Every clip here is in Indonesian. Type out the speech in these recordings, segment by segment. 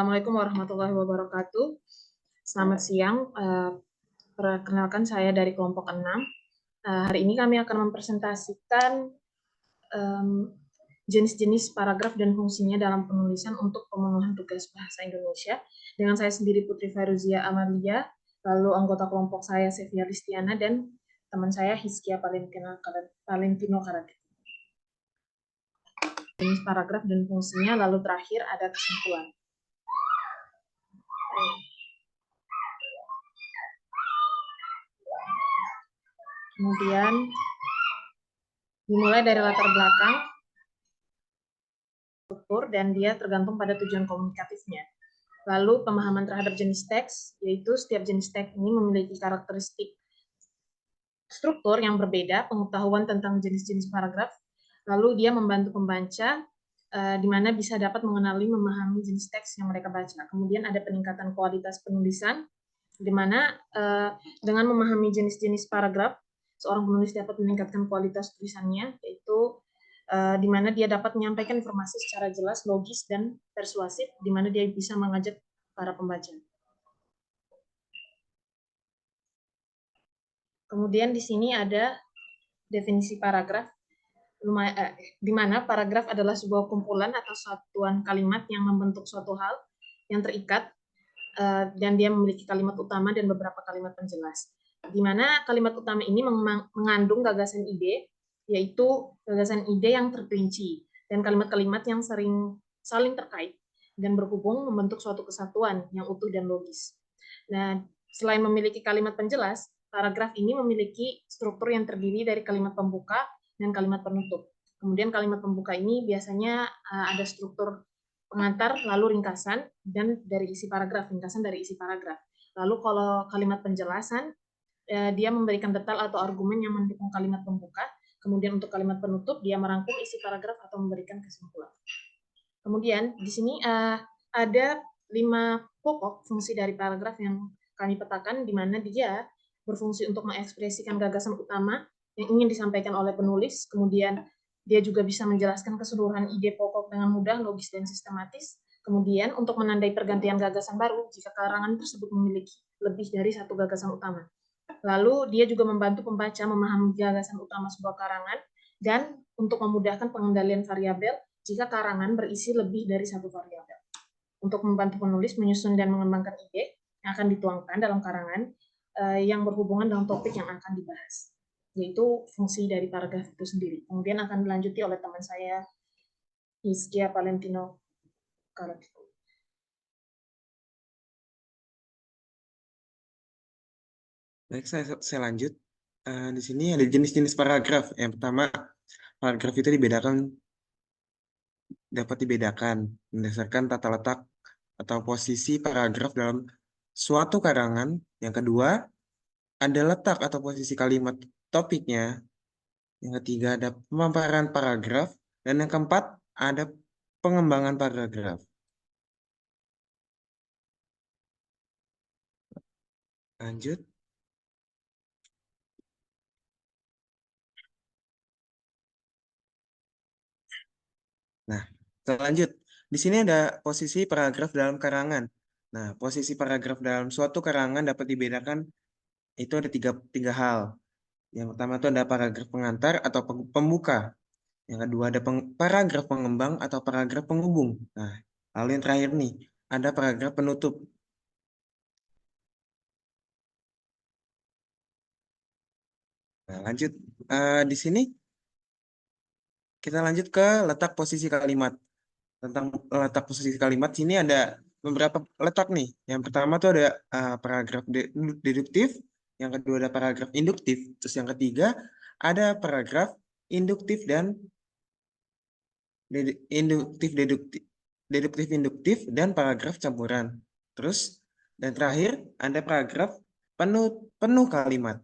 Assalamualaikum warahmatullahi wabarakatuh. Selamat siang. Perkenalkan saya dari kelompok 6. Hari ini kami akan mempresentasikan jenis-jenis paragraf dan fungsinya dalam penulisan untuk pemenuhan tugas bahasa Indonesia. Dengan saya sendiri Putri Fairuzia Amalia, lalu anggota kelompok saya Sevia Listiana, dan teman saya Hizkia Valentino Karadit. Jenis paragraf dan fungsinya, lalu terakhir ada kesimpulan. Kemudian dimulai dari latar belakang, struktur, dan dia tergantung pada tujuan komunikatifnya. Lalu pemahaman terhadap jenis teks, yaitu setiap jenis teks ini memiliki karakteristik struktur yang berbeda, pengetahuan tentang jenis-jenis paragraf, lalu dia membantu pembaca di mana bisa dapat mengenali, memahami jenis teks yang mereka baca. Kemudian ada peningkatan kualitas penulisan, di mana dengan memahami jenis-jenis paragraf, seorang penulis dapat meningkatkan kualitas tulisannya, yaitu di mana dia dapat menyampaikan informasi secara jelas, logis, dan persuasif, di mana dia bisa mengajak para pembaca. Kemudian di sini ada definisi paragraf, di mana paragraf adalah sebuah kumpulan atau satuan kalimat yang membentuk suatu hal yang terikat, dan dia memiliki kalimat utama dan beberapa kalimat penjelas. Di mana kalimat utama ini mengandung gagasan ide, yaitu gagasan ide yang terperinci, dan kalimat-kalimat yang saling terkait dan berhubung membentuk suatu kesatuan yang utuh dan logis. Nah, selain memiliki kalimat penjelas, paragraf ini memiliki struktur yang terdiri dari kalimat pembuka dan kalimat penutup. Kemudian kalimat pembuka ini biasanya ada struktur pengantar, lalu ringkasan, dan dari isi paragraf, ringkasan dari isi paragraf. Lalu kalau kalimat penjelasan, dia memberikan detail atau argumen yang mendukung kalimat pembuka. Kemudian untuk kalimat penutup, dia merangkum isi paragraf atau memberikan kesimpulan. Kemudian di sini ada 5 pokok fungsi dari paragraf yang kami petakan, di mana dia berfungsi untuk mengekspresikan gagasan utama yang ingin disampaikan oleh penulis. Kemudian dia juga bisa menjelaskan keseluruhan ide pokok dengan mudah, logis, dan sistematis. Kemudian untuk menandai pergantian gagasan baru jika karangan tersebut memiliki lebih dari satu gagasan utama. Lalu dia juga membantu pembaca memahami gagasan utama sebuah karangan, dan untuk memudahkan pengendalian variabel jika karangan berisi lebih dari satu variabel. Untuk membantu penulis menyusun dan mengembangkan ide yang akan dituangkan dalam karangan yang berhubungan dengan topik yang akan dibahas, yaitu fungsi dari paragraf itu sendiri. Kemudian akan dilanjuti oleh teman saya, Hizkia Valentino Karadit. Baik, saya lanjut. Di sini ada jenis-jenis paragraf. Yang pertama, paragraf itu dapat dibedakan berdasarkan tata letak atau posisi paragraf dalam suatu karangan. Yang kedua, ada letak atau posisi kalimat topiknya. Yang ketiga, ada pemaparan paragraf. Dan yang keempat, ada pengembangan paragraf. Lanjut. Nah, lanjut. Di sini ada posisi paragraf dalam karangan. Nah, posisi paragraf dalam suatu karangan dapat dibedakan, itu ada tiga hal. Yang pertama itu ada paragraf pengantar atau pembuka. Yang kedua ada paragraf pengembang atau paragraf penghubung. Nah, lalu yang terakhir nih, ada paragraf penutup. Nah, lanjut. Di sini kita lanjut ke letak posisi kalimat. Tentang letak posisi kalimat, sini ada beberapa letak nih. Yang pertama tuh ada paragraf deduktif, yang kedua ada paragraf induktif, terus yang ketiga ada paragraf induktif dan deduktif induktif dan paragraf campuran. Terus dan terakhir ada paragraf penuh kalimat.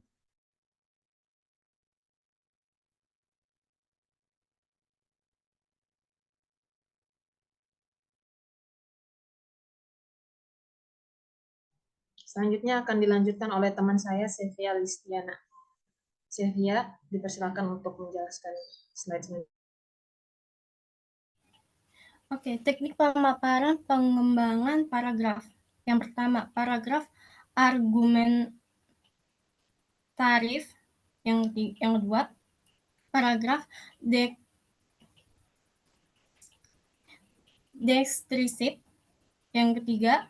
Selanjutnya akan dilanjutkan oleh teman saya, Sevia Listiana. Sevia, dipersilakan untuk menjelaskan slide selanjutnya. Oke, teknik pemaparan pengembangan paragraf. Yang pertama, paragraf argumentatif. Yang kedua, paragraf deskriptif. Yang ketiga,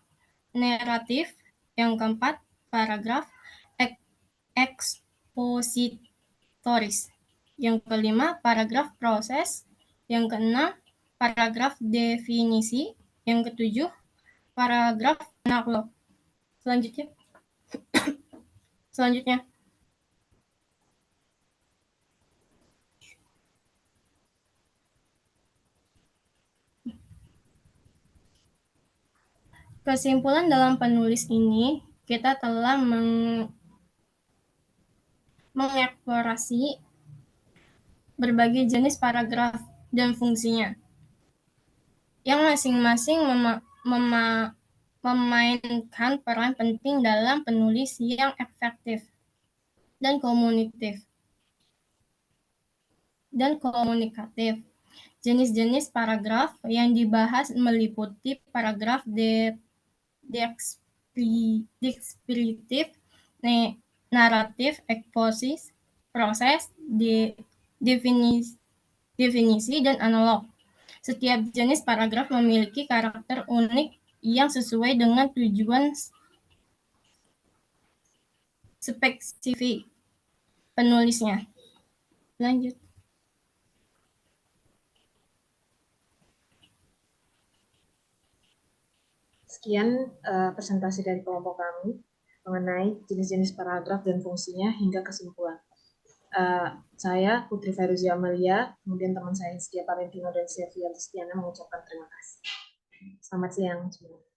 naratif. Yang keempat, paragraf ekspositoris. Yang kelima, paragraf proses. Yang keenam, paragraf definisi. Yang ketujuh, paragraf analog. Selanjutnya, kesimpulan dalam penulis ini, kita telah mengeksplorasi berbagai jenis paragraf dan fungsinya, yang masing-masing memainkan peran penting dalam penulis yang efektif dan komunikatif. Jenis-jenis paragraf yang dibahas meliputi paragraf deskriptif, naratif, eksposis, proses, definisi, dan analog. Setiap jenis paragraf memiliki karakter unik yang sesuai dengan tujuan spesifik penulisnya. Lanjut. Sekian presentasi dari kelompok kami mengenai jenis-jenis paragraf dan fungsinya hingga kesimpulan. Saya Putri Fairuzia Amalia, kemudian teman saya Setia Valentino dan Sevia Listiana mengucapkan terima kasih. Selamat siang semua.